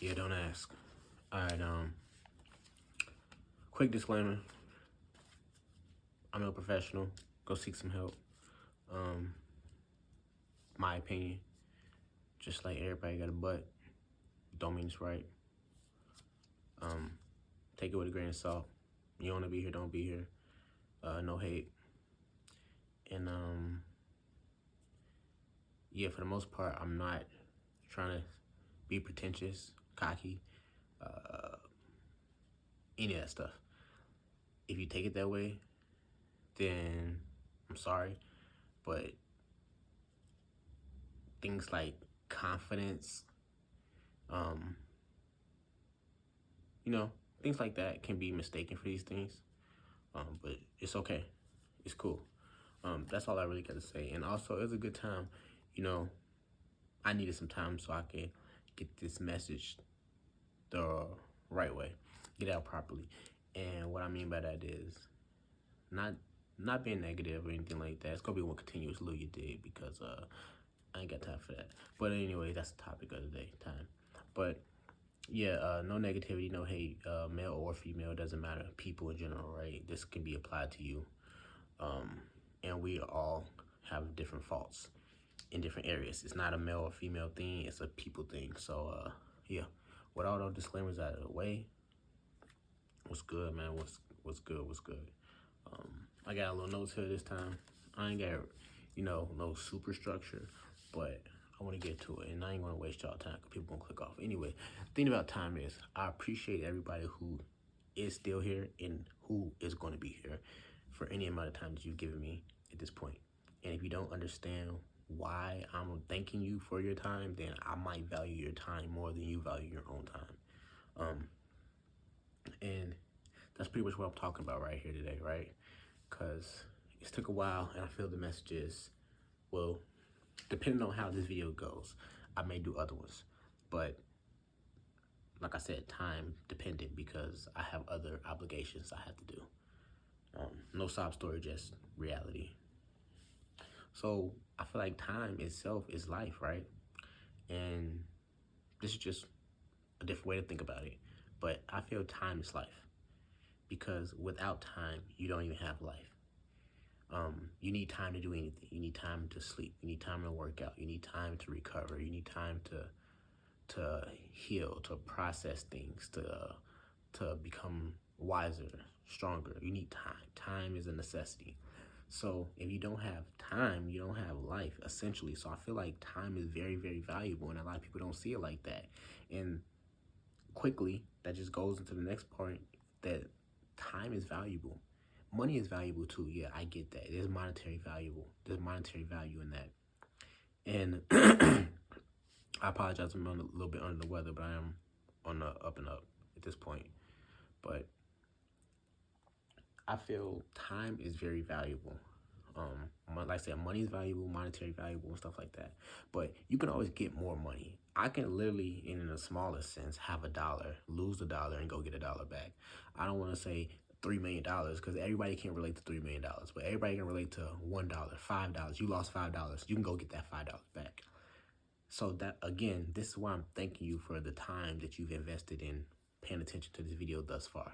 Yeah, don't ask. Alright, quick disclaimer. I'm a professional. Go seek some help. Um, my opinion. Just like everybody got a butt. Don't mean it's right. Take it with a grain of salt. You wanna be here, don't be here. No hate. And yeah, for the most part, I'm not trying to be pretentious, cocky, any of that stuff. If you take it that way, then I'm sorry, but things like confidence, um, you know, things like that can be mistaken for these things. But it's okay. It's cool. That's all I really got to say. And also, it was a good time. You know, I needed some time so I could get this message the right way, get out properly. And what I mean by that is not not being negative or anything like that. It's gonna be one continuous little you did because I ain't got time for that. But anyway, that's the topic of the day, time. But yeah, no negativity, no hate, male or female, doesn't matter. People in general, right? This can be applied to you. And we all have different faults in different areas. It's not a male or female thing, it's a people thing. So, yeah, with all those disclaimers out of the way, what's good, man? What's good? What's good? I got a little notes here this time. I ain't got, no super structure, but I want to get to it, and I ain't gonna waste y'all time because people gonna click off. Anyway, the thing about time is, I appreciate everybody who is still here and who is going to be here for any amount of time that you've given me at this point. And if you don't understand why I'm thanking you for your time, then I might value your time more than you value your own time. And that's pretty much what I'm talking about right here today, right? Because it took a while, and I feel the messages, well, depending on how this video goes, I may do other ones. But like I said, time dependent because I have other obligations I have to do. No sob story, just reality. So I feel like time itself is life, right? And this is just a different way to think about it. But I feel time is life because without time, you don't even have life. You need time to do anything. You need time to sleep. You need time to work out. You need time to recover. You need time to heal, to process things, to become wiser, stronger. You need time. Time is a necessity. So if you don't have time, you don't have life, essentially. So I feel like time is very, very valuable, and a lot of people don't see it like that. And quickly, that just goes into the next point, that time is valuable. Money is valuable too. Yeah, I get that. There's monetary valuable. There's monetary value in that. And I apologize, I'm a little bit under the weather, but I am on the up and up at this point. But I feel time is very valuable. Like I said, money is valuable, monetary valuable, and stuff like that. But you can always get more money. I can literally, in a smaller sense, have $1, lose $1, and go get $1 back. I don't want to say $3 million because everybody can't relate to $3 million, but everybody can relate to $1, $5. You lost $5, you can go get that $5 back. So that, again, this is why I'm thanking you for the time that you've invested in paying attention to this video thus far.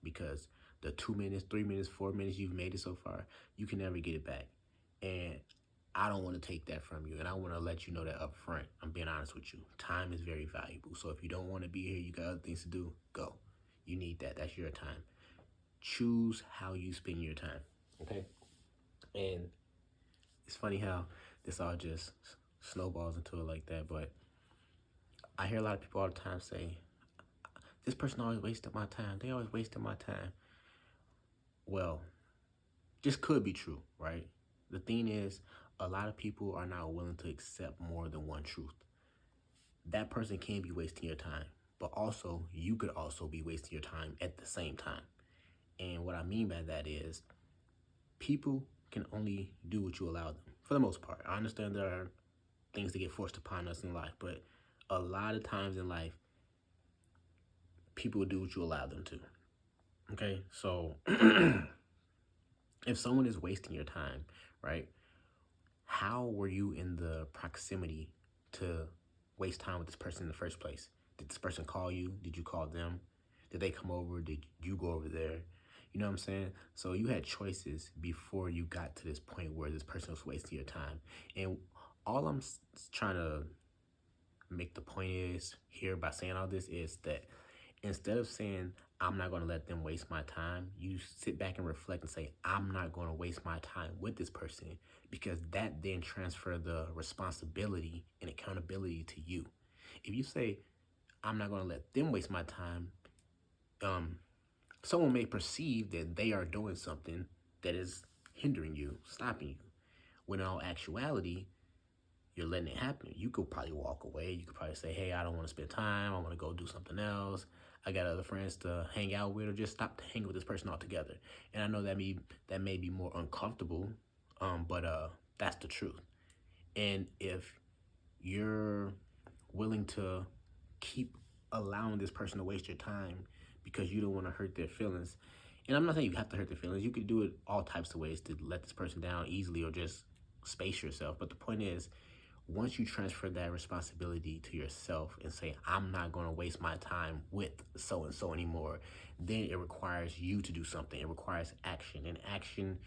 Because the 2 minutes, 3 minutes, 4 minutes you've made it so far, you can never get it back. And I don't want to take that from you. And I want to let you know that up front. I'm being honest with you. Time is very valuable. So if you don't want to be here, you got other things to do, go. You need that. That's your time. Choose how you spend your time. Okay? And it's funny how this all just snowballs into it like that, but I hear a lot of people all the time say, this person always wasted my time. They always wasted my time. Well, this could be true, right? The thing is, a lot of people are not willing to accept more than one truth. That person can be wasting your time, but also you could also be wasting your time at the same time. And what I mean by that is, people can only do what you allow them, for the most part. I understand there are things that get forced upon us in life, but a lot of times in life, people do what you allow them to. Okay, so if someone is wasting your time, right, how were you in the proximity to waste time with this person in the first place? Did this person call you? Did you call them? Did they come over? Did you go over there? You know what I'm saying? So you had choices before you got to this point where this person was wasting your time. And all I'm trying to make the point is here by saying all this is that instead of saying, I'm not going to let them waste my time, you sit back and reflect and say, I'm not going to waste my time with this person, because that then transfer the responsibility and accountability to you. If you say, I'm not going to let them waste my time, someone may perceive that they are doing something that is hindering you, stopping you, when in all actuality, you're letting it happen. You could probably walk away. You could probably say, hey, I don't want to spend time. I want to go do something else. I got other friends to hang out with, or just stop hanging with this person altogether. And I know that may be more uncomfortable, but that's the truth. And if you're willing to keep allowing this person to waste your time because you don't want to hurt their feelings, and I'm not saying you have to hurt their feelings. You could do it all types of ways to let this person down easily, or just space yourself. But the point is, once you transfer that responsibility to yourself and say, I'm not going to waste my time with so-and-so anymore, then it requires you to do something. It requires action, and action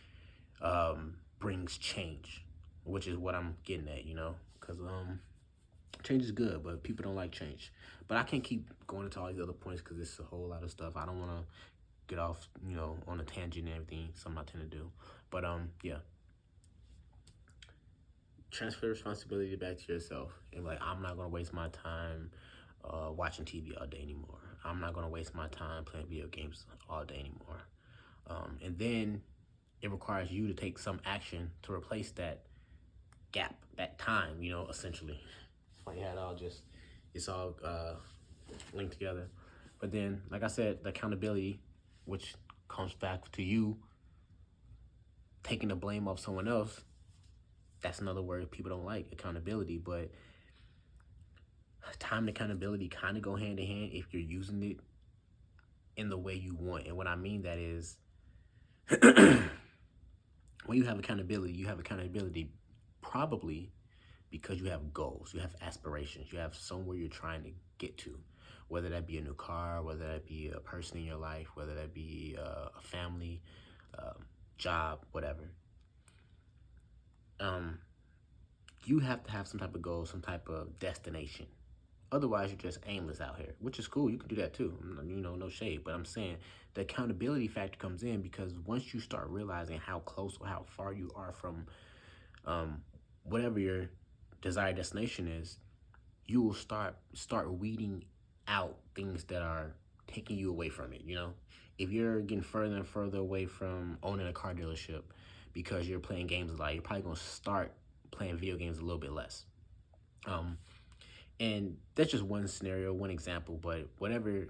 brings change, which is what I'm getting at, because change is good, but people don't like change. But I can't keep going into all these other points because it's a whole lot of stuff. I don't want to get off, on a tangent and everything, something I tend to do. But yeah. Transfer responsibility back to yourself, and like, I'm not gonna waste my time watching TV all day anymore. I'm not gonna waste my time playing video games all day anymore. And then it requires you to take some action to replace that gap, that time. Essentially, like, it's all linked together. But then, like I said, the accountability, which comes back to you taking the blame off someone else. That's another word people don't like, accountability. But time and accountability kind of go hand in hand if you're using it in the way you want. And what I mean that is, when you have accountability probably because you have goals, you have aspirations, you have somewhere you're trying to get to, whether that be a new car, whether that be a person in your life, whether that be a family, job, whatever. You have to have some type of goal, some type of destination. Otherwise, you're just aimless out here, which is cool. You can do that too. No shade. But I'm saying the accountability factor comes in because once you start realizing how close or how far you are from whatever your desired destination is, you will start weeding out things that are taking you away from it. If you're getting further and further away from owning a car dealership because you're playing games a lot, you're probably gonna start playing video games a little bit less. And that's just one scenario, one example, but whatever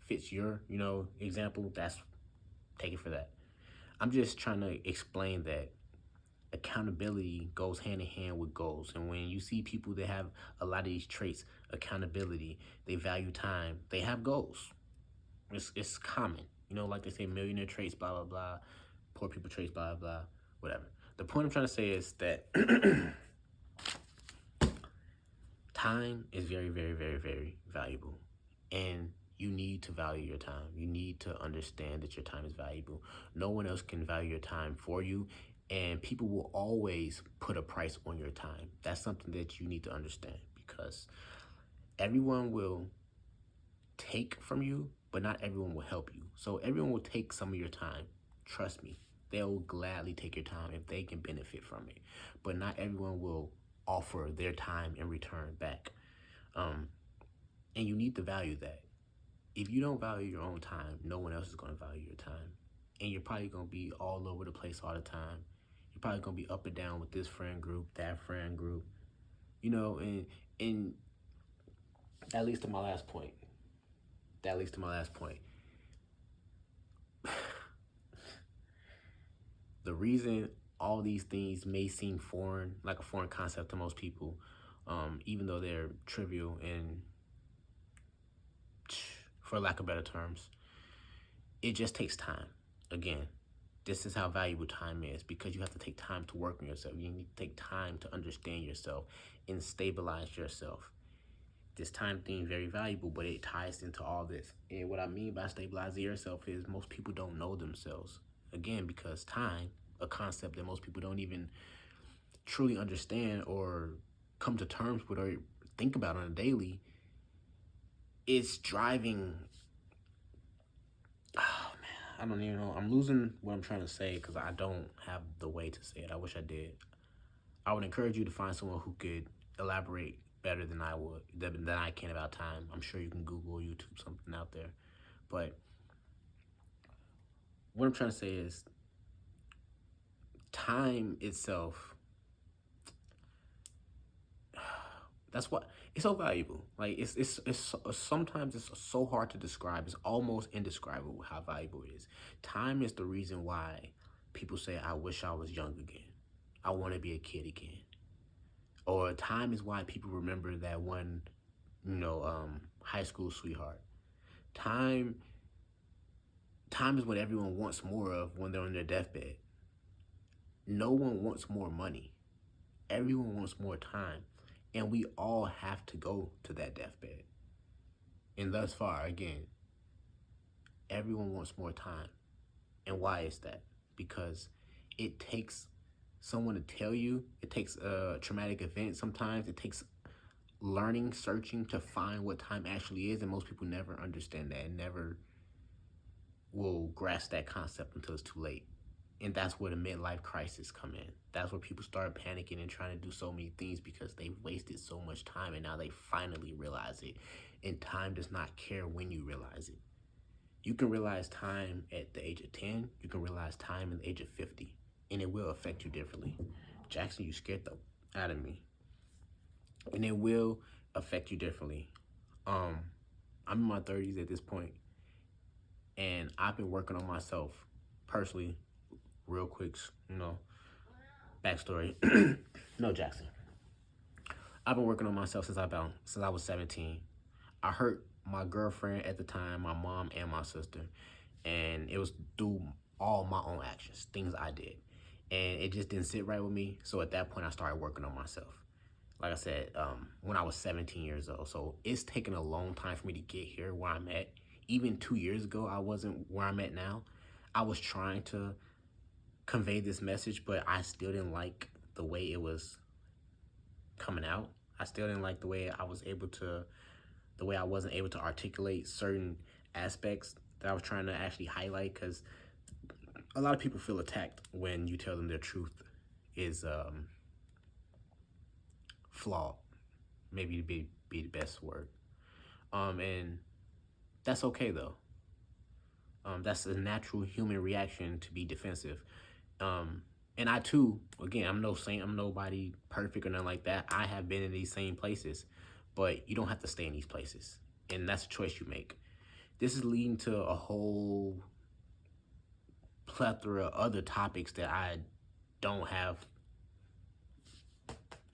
fits your, example, take it for that. I'm just trying to explain that accountability goes hand in hand with goals. And when you see people that have a lot of these traits, accountability, they value time, they have goals. It's common. Like they say, millionaire traits, blah, blah, blah, poor people traits, blah, blah, blah, whatever. The point I'm trying to say is that time is very, very, very, very valuable. And you need to value your time. You need to understand that your time is valuable. No one else can value your time for you. And people will always put a price on your time. That's something that you need to understand, because everyone will take from you, but not everyone will help you. So everyone will take some of your time. Trust me. They'll gladly take your time if they can benefit from it. But not everyone will offer their time in return back. And you need to value that. If you don't value your own time, no one else is going to value your time. And you're probably going to be all over the place all the time. You're probably going to be up and down with this friend group, that friend group. And that leads to my last point. The reason all these things may seem foreign, like a foreign concept to most people, even though they're trivial and, for lack of better terms, it just takes time. Again, this is how valuable time is, because you have to take time to work on yourself. You need to take time to understand yourself and stabilize yourself. this time thing is very valuable, but it ties into all this. And what I mean by stabilizing yourself is most people don't know themselves. Again, because time, a concept that most people don't even truly understand or come to terms with or think about on a daily, is driving. Oh man, I don't even know. I'm losing what I'm trying to say because I don't have the way to say it. I wish I did. I would encourage you to find someone who could elaborate better than I would, than I can about time. I'm sure you can Google or YouTube something out there. But what I'm trying to say is time itself, that's what it's so valuable. Like it's sometimes it's so hard to describe. It's almost indescribable how valuable it is. Time is the reason why people say, I wish I was young again. I want to be a kid again. Or time is why people remember that one, high school sweetheart. Time time is what everyone wants more of when they're on their deathbed. No one wants more money. Everyone wants more time. And we all have to go to that deathbed. And thus far, again, everyone wants more time. And why is that? Because it takes someone to tell you, it takes a traumatic event sometimes, it takes learning, searching to find what time actually is. And most people never understand that and never will grasp that concept until it's too late. And that's where the midlife crisis come in. That's where people start panicking and trying to do so many things because they've wasted so much time and now they finally realize it. And time does not care when you realize it. You can realize time at the age of 10. You can realize time at the age of 50. And it will affect you differently. Jackson, you scared the out of me. And it will affect you differently. I'm in my 30s at this point, and I've been working on myself personally. Real quick, backstory. No, Jackson. I've been working on myself since I was 17. I hurt my girlfriend at the time, my mom, and my sister, and it was through all my own actions, things I did, and it just didn't sit right with me. So at that point, I started working on myself. Like I said, when I was 17 years old. So it's taken a long time for me to get here where I'm at. Even 2 years ago, I wasn't where I'm at now. I was trying to convey this message, but I still didn't like the way it was coming out. I still didn't like the way I wasn't able to articulate certain aspects that I was trying to actually highlight, because a lot of people feel attacked when you tell them their truth is flawed, maybe to be the best word. And that's okay though. That's a natural human reaction to be defensive. And I too, again, I'm nobody perfect or nothing like that. I have been in these same places, but you don't have to stay in these places. And that's a choice you make. This is leading to a whole plethora of other topics that I don't have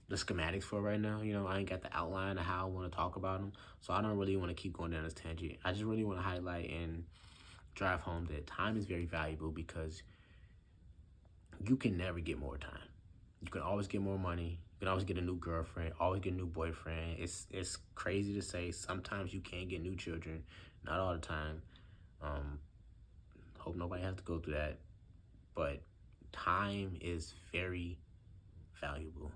the schematics for right now. I ain't got the outline of how I want to talk about them. So I don't really want to keep going down this tangent. I just really want to highlight and drive home that time is very valuable, because you can never get more time. You can always get more money. You can always get a new girlfriend, always get a new boyfriend. It's crazy to say. Sometimes you can get new children, not all the time. Hope nobody has to go through that. But time is very valuable.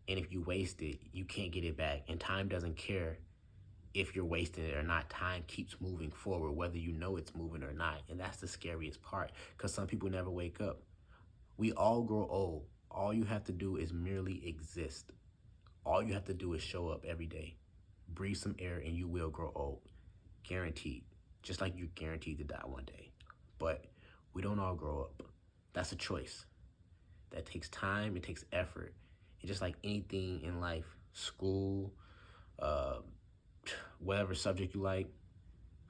And if you waste it, you can't get it back. And time doesn't care if you're wasting it or not. Time keeps moving forward, whether you know it's moving or not. And that's the scariest part, because some people never wake up. We all grow old. All you have to do is merely exist. All you have to do is show up every day. Breathe some air and you will grow old. Guaranteed. Just like you're guaranteed to die one day. But we don't all grow up. That's a choice. That takes time. It takes effort. And just like anything in life, school, whatever subject you like,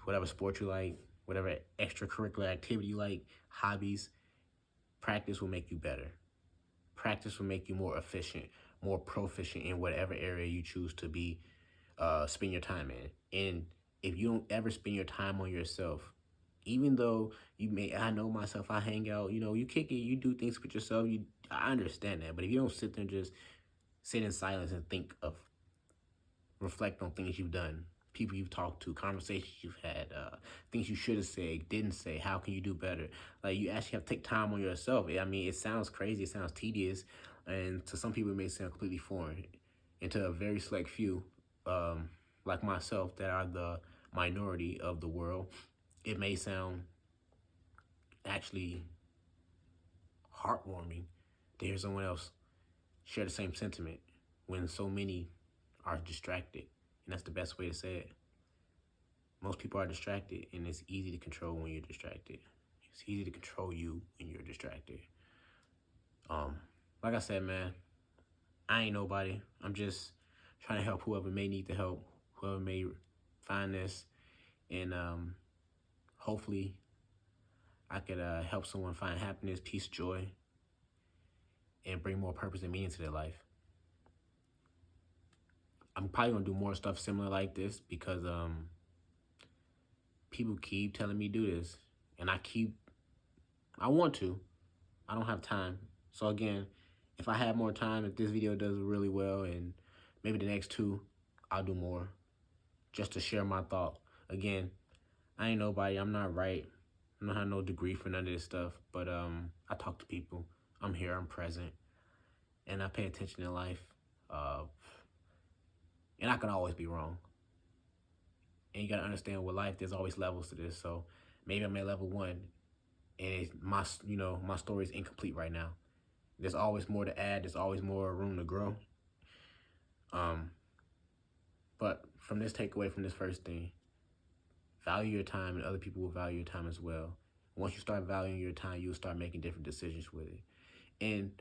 whatever sport you like, whatever extracurricular activity you like, hobbies, practice will make you better. Practice will make you more efficient, more proficient in whatever area you choose to be, spend your time in. And if you don't ever spend your time on yourself, even though I know myself, I hang out, you kick it, you do things with yourself, I understand that. But if you don't sit there and just sit in silence and think of reflect on things you've done, people you've talked to, conversations you've had, things you should have said, didn't say. How can you do better? Like, you actually have to take time on yourself. I mean, it sounds crazy, it sounds tedious, and to some people it may sound completely foreign. And to a very select few, like myself, that are the minority of the world, it may sound actually heartwarming to hear someone else share the same sentiment when so many are distracted. And that's the best way to say it. Most people are distracted, and it's easy to control when you're distracted. It's easy to control you when you're distracted. Like I said, man, I ain't nobody. I'm just trying to help whoever may need the help, whoever may find this, and hopefully I could help someone find happiness, peace, joy, and bring more purpose and meaning to their life. I'm probably gonna do more stuff similar like this because people keep telling me to do this, and I want to. I don't have time. So again, if I have more time, if this video does really well, and maybe the next two, I'll do more just to share my thought. Again, I ain't nobody. I'm not right. I don't have no degree for none of this stuff, but I talk to people. I'm here. I'm present, and I pay attention in life. And I can always be wrong. And you gotta understand with life, there's always levels to this. So maybe I'm at level 1, and it's my story is incomplete right now. There's always more to add. There's always more room to grow. But from this takeaway from this first thing, value your time, and other people will value your time as well. Once you start valuing your time, you'll start making different decisions with it. And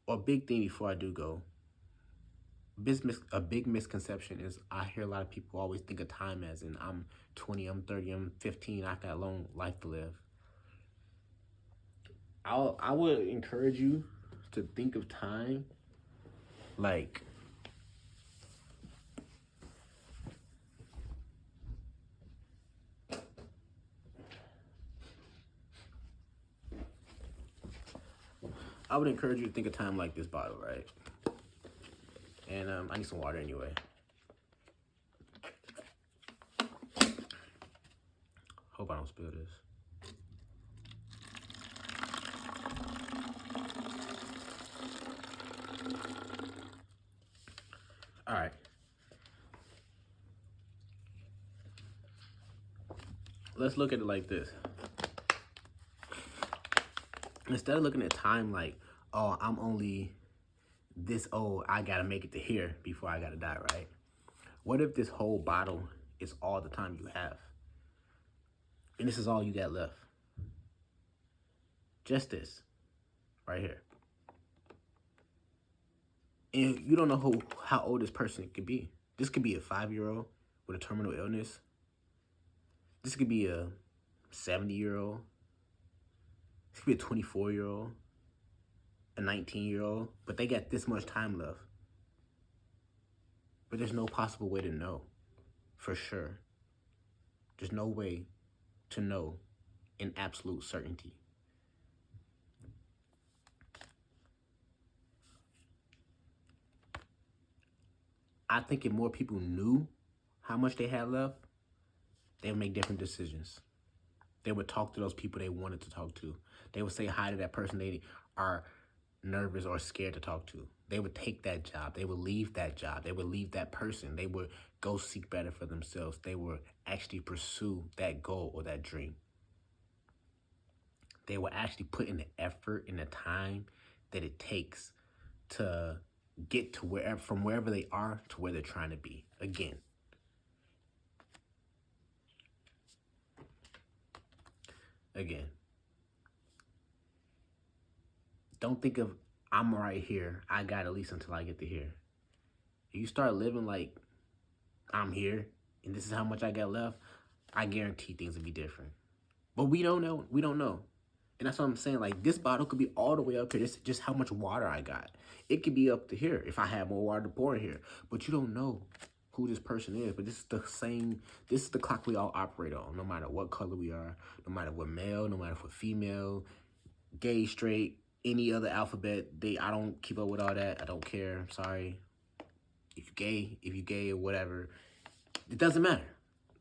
a big thing before I do go, a big misconception is I hear a lot of people always think of time as in I'm 20, I'm 30, I'm 15, I got a long life to live. I would encourage you to think of time like this bottle, right? And I need some water anyway. Hope I don't spill this. All right. Let's look at it like this. Instead of looking at time like, oh, I'm only this old, I gotta make it to here before I gotta die, right? What if this whole bottle is all the time you have? And this is all you got left? Just this, right here. And you don't know how old this person could be. This could be a 5-year-old with a terminal illness. This could be a 70-year-old. This could be a 24-year-old, a 19-year-old, but they got this much time left. But there's no possible way to know for sure. There's no way to know in absolute certainty. I think if more people knew how much they had left, they would make different decisions. They would talk to those people they wanted to talk to. They would say hi to that person they are nervous or scared to talk to. They would take that job. They would leave that job. They would leave that person. They would go seek better for themselves. They would actually pursue that goal or that dream. They would actually put in the effort and the time that it takes to get to from wherever they are to where they're trying to be. Again, don't think of I'm right here, I got at least until I get to here. If you start living like I'm here and this is how much I got left, I guarantee things will be different. But we don't know. And that's what I'm saying. Like, this bottle could be all the way up here. This is just how much water I got. It could be up to here if I have more water to pour in here. But you don't know who this person is. But this is the clock we all operate on, no matter what color we are, no matter what male, no matter if we're female, gay, straight, any other alphabet. I don't keep up with all that. I don't care. I'm sorry. if you gay or whatever, it doesn't matter.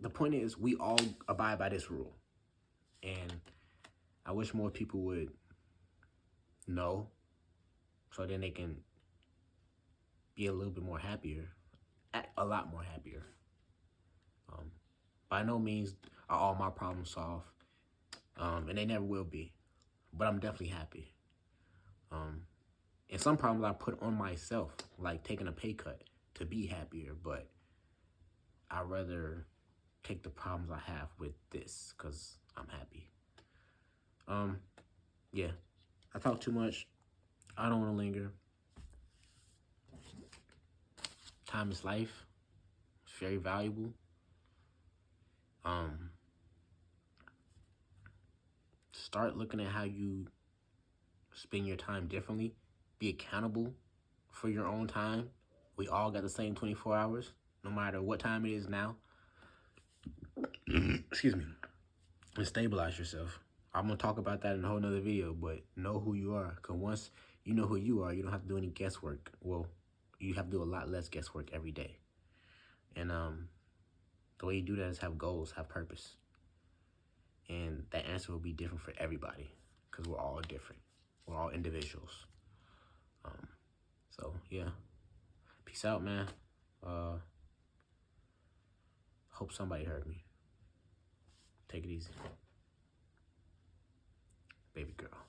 The point is, we all abide by this rule. And I wish more people would know, so then they can be a little bit more happier, a lot more happier. By no means are all my problems solved, and they never will be, but I'm definitely happy. And some problems I put on myself, like taking a pay cut to be happier, but I'd rather take the problems I have with this because I'm happy. Yeah, I talk too much. I don't want to linger. Time is life. It's very valuable. Start looking at how you spend your time differently. Be accountable for your own time. We all got the same 24 hours, no matter what time it is now. Excuse me. And stabilize yourself. I'm going to talk about that in a whole nother video, but know who you are. Because once you know who you are, you don't have to do any guesswork. Well, you have to do a lot less guesswork every day. And the way you do that is have goals, have purpose. And that answer will be different for everybody because we're all different. We're all individuals. So, yeah. Peace out, man. Hope somebody heard me. Take it easy. Baby girl.